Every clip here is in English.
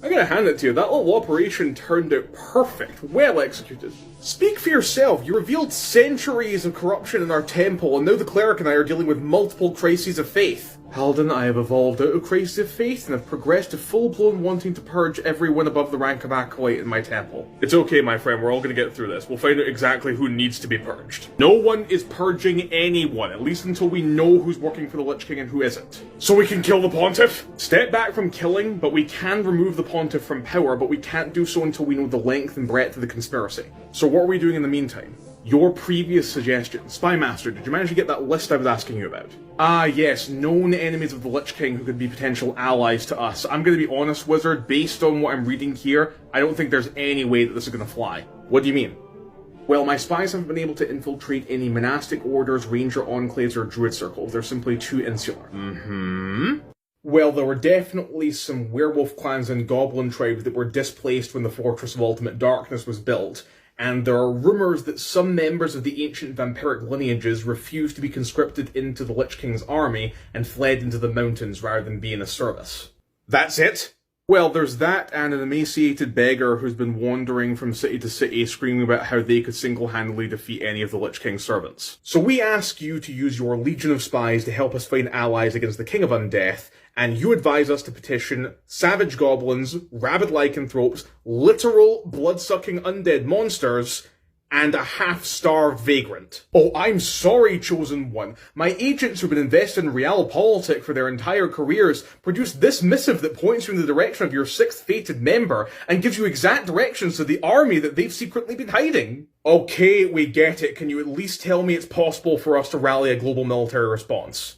I gotta hand it to you, that little operation turned out perfect, well executed. Speak for yourself, you revealed centuries of corruption in our temple, and now the cleric and I are dealing with multiple crises of faith. Paladin, I have evolved out of crises of faith and have progressed to full-blown wanting to purge everyone above the rank of acolyte in my temple. It's okay, my friend, we're all gonna get through this. We'll find out exactly who needs to be purged. No one is purging anyone, at least until we know who's working for the Lich King and who isn't. So we can kill the Pontiff? Step back from killing, but we can remove the Pontiff from power, but we can't do so until we know the length and breadth of the conspiracy. So what are we doing in the meantime? Your previous suggestion. Spy Master, did you manage to get that list I was asking you about? Ah yes, known enemies of the Lich King who could be potential allies to us. I'm gonna be honest, Wizard, based on what I'm reading here, I don't think there's any way that this is gonna fly. What do you mean? Well, my spies haven't been able to infiltrate any monastic orders, ranger enclaves, or druid circles. They're simply too insular. Well, there were definitely some werewolf clans and goblin tribes that were displaced when the Fortress of Ultimate Darkness was built, and there are rumours that some members of the ancient vampiric lineages refused to be conscripted into the Lich King's army and fled into the mountains rather than be in his service. That's it? Well, there's that and an emaciated beggar who's been wandering from city to city screaming about how they could single-handedly defeat any of the Lich King's servants. So we ask you to use your legion of spies to help us find allies against the King of Undeath, and you advise us to petition savage goblins, rabid lycanthropes, literal blood-sucking undead monsters, and a half-starved vagrant. Oh, I'm sorry, Chosen One. My agents who've been invested in realpolitik for their entire careers produced this missive that points you in the direction of your sixth fated member and gives you exact directions to the army that they've secretly been hiding. Okay, we get it. Can you at least tell me it's possible for us to rally a global military response?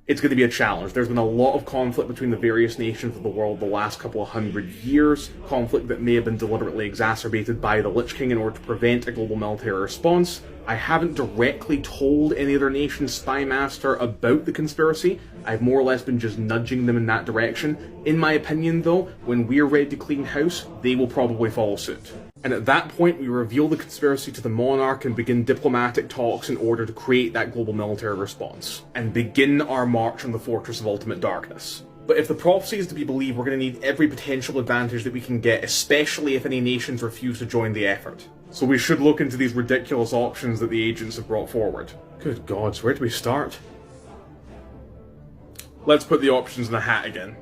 It's going to be a challenge. There's been a lot of conflict between the various nations of the world the last couple of hundred years, conflict that may have been deliberately exacerbated by the Lich King in order to prevent a global military response. I haven't directly told any other nation's spy master about the conspiracy. I've more or less been just nudging them in that direction. In my opinion, though, when we're ready to clean house, they will probably follow suit. And at that point, we reveal the conspiracy to the monarch and begin diplomatic talks in order to create that global military response, and begin our march on the Fortress of Ultimate Darkness. But if the prophecy is to be believed, we're going to need every potential advantage that we can get, especially if any nations refuse to join the effort. So we should look into these ridiculous options that the agents have brought forward. Good gods, where do we start? Let's put the options in the hat again.